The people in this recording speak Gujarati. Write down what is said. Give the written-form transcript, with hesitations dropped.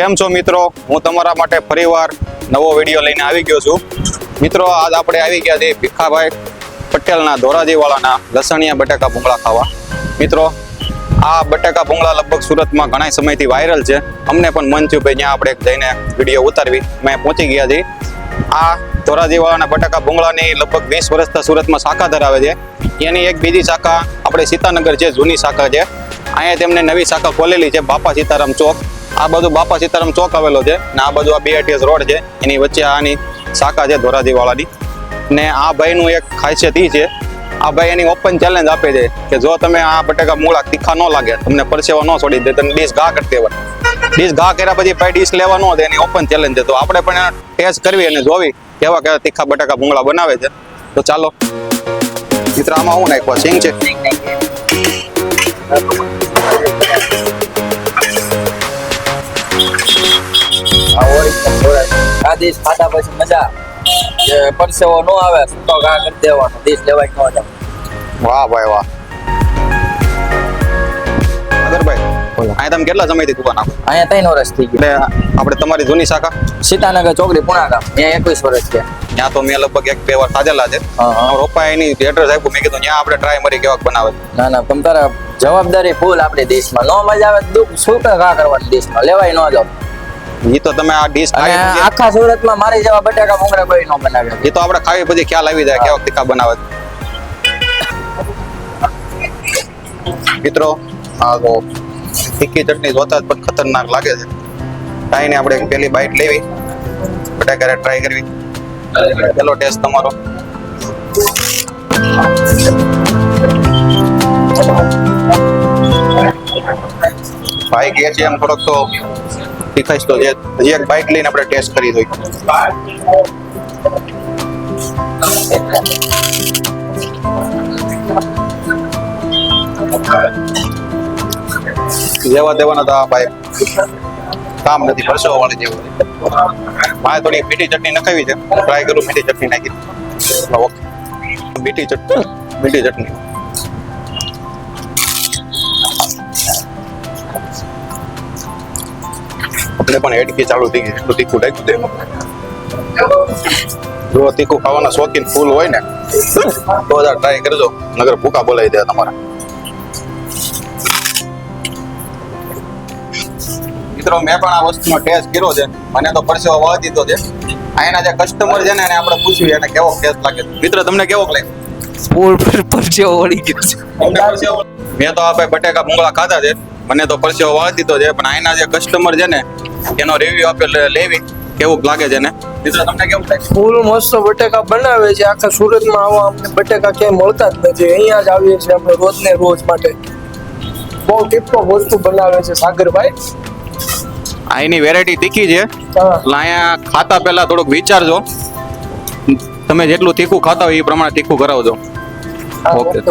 કેમ છો મિત્રો? હું તમારા માટે ફરીવાર નવો વિડીયો લઈને આવી ગયો છું. મિત્રો આજ આપણે આવી ગયા છીએ ભીખાભાઈ પટેલના ધોરાજીવાળાના લસણિયા બટાકા ભૂંગળા ખાવા. મિત્રો આ બટાકા ભૂંગળા લગભગ સુરતમાં ઘણા સમયથી વાયરલ છે. અમને પણ મન થયું ભાઈ ત્યાં આપણે જઈને વિડીયો ઉતારવી. મેં પહોંચી ગયા છીએ. આ ધોરાજીવાળાના બટાકા ભૂંગળાની લગભગ 20 વર્ષથી સુરતમાં શાખા ધરાવે છે. એની એક બીજી શાખા આપણે સીતાનગર છે, જૂની શાખા છે. અહીંયા તેમને નવી શાખા ખોલેલી છે બાપા સીતારામ ચોક. આ બાજુ બાપા સીતારામ ચોક આવેલો છે ને આ બાજુ આ BRTS રોડ છે, એની વચ્ચે આની શાખા છે ધોરાજીવાળાની. ને આ ભાઈનું એક ખાસિયત એ છે, આ ભાઈ એની ઓપન ચેલેન્જ આપે છે કે જો તમે આ બટાકા મૂળા તીખા ન લાગે, તમને પરસેવા ન છોડી દે, તમે ડીશ ઘા કરી દેવા. ડીશ ઘા કર્યા પછી ભાઈ ડીશ લેવા ન દે, એની ઓપન ચેલેન્જ છે. તો આપણે પણ એના ટેસ્ટ કરવી અને જોવી કેવા કેવા તીખા બટાકા ભૂંગળા બનાવે છે. તો ચાલો મિત્ર, આમાં શું નાખવા? સિંગ છે. આ દેશ ખાધા પછી મજા પરસેવો ન આવે, સૂકો ઘા કરી દેવાનો, દેશ લેવાય ન જાય. વાહ ભાઈ વાહ. અગરભાઈ અહીંયા તમે કેટલા સમયથી દુકાન આપો? અહીંયા 3 વર્ષ થઈ ગયા. એટલે આપણે તમારી જૂની શાખા સીતાનગર ચોકડી પુણાગામ, ત્યાં 21 વર્ષ છે. ત્યાં તો મેં લગભગ 1-2 વાર ખાધેલા છે. રોપા એની એડ્રેસ આપ્યું, મેં કીધું ત્યાં આપણે ટ્રાય મારી કેવાક બનાવે. ના તમ તારા જવાબદારી ફૂલ આપણી દેશમાં. નો મજા આવે દુઃખ સૂકા ઘા કરવાની, દેશમાં લેવાય ન જાવ. એ તો તમે આ ડીશ અને આખા સુરતમાં મારી જેવા બટાકા ભૂંગળા કોઈ ન બનાવે. એ તો આપણે ખાવી પછી ખ્યાલ આવી જાય કેવા તીખા બનાવે. મિત્રો આ તો તીખી ચટણી જોતા જ પણ ખતરનાક લાગે છે. ખાઈને આપણે એક પહેલી બાઈટ લેવી, બટાકા ટ્રાય કરવી. પેલો ટેસ્ટ તમારો. ભાઈ કે છે એમ થોડોક તો તીખાશ તો છે. હજી એક બાઈટ લઈને આપણે ટેસ્ટ કરી દઈએ. જેવા દેવાના તો આ ભાઈ કામ નથી, પરસેવો વાળી જેવું. મારે થોડી મીઠી ચટણી નખાવી છે, ટ્રાય કરું. મીઠી ચટણી નાખી. ઓકે, મીઠી ચટણી. આપણે પણ હેડકી ચાલુ થઈ ગઈ. એટલું તીખું નાખ્યું છે. જો તીખું ખાવાના શોખીન ફૂલ હોય ને તો ટ્રાય કરજો, નગર ભૂકા બોલાવી દે તમારા. મિત્રો મેં પણ આ વસ્તુનો ટેસ્ટ કર્યો છે, મને તો પરસેવો વાળી દીધો છે. અહીંના જે કસ્ટમર છે ને એને આપણે પૂછ્યું એને કેવો ટેસ્ટ લાગે. મિત્ર તમને કેવો લાગે? ફૂલ પરસેવો વળી ગયો. મેં તો આ ભાઈ બટાકા ભૂંગળા ખાધા છે, મને તો પરસેવો વાળી દીધો છે. પણ અહીંના જે કસ્ટમર છે ને એનો રિવ્યુ આપે લેવી કેવું લાગે છે ને. મિત્ર તમને કેવું લાગે? ફૂલ મસ્ત બટાકા બનાવે છે. આખા સુરતમાં આવા અમને બટાકા ક્યાંય મળતા જ નથી. અહીંયા જ આવીએ છીએ આપણે રોજ ને રોજ માટે. બહુ ટીપટોપ વસ્તુ બનાવે છે સાગરભાઈ. અહીંની વેરાયટી તીખી છે, હા. એટલે અહીંયા ખાતા પહેલા થોડુંક વિચારજો. તમે જેટલું તીખું ખાતા હોય એ પ્રમાણે તીખું કરાવજો. હા, ઓકે. ઓકે.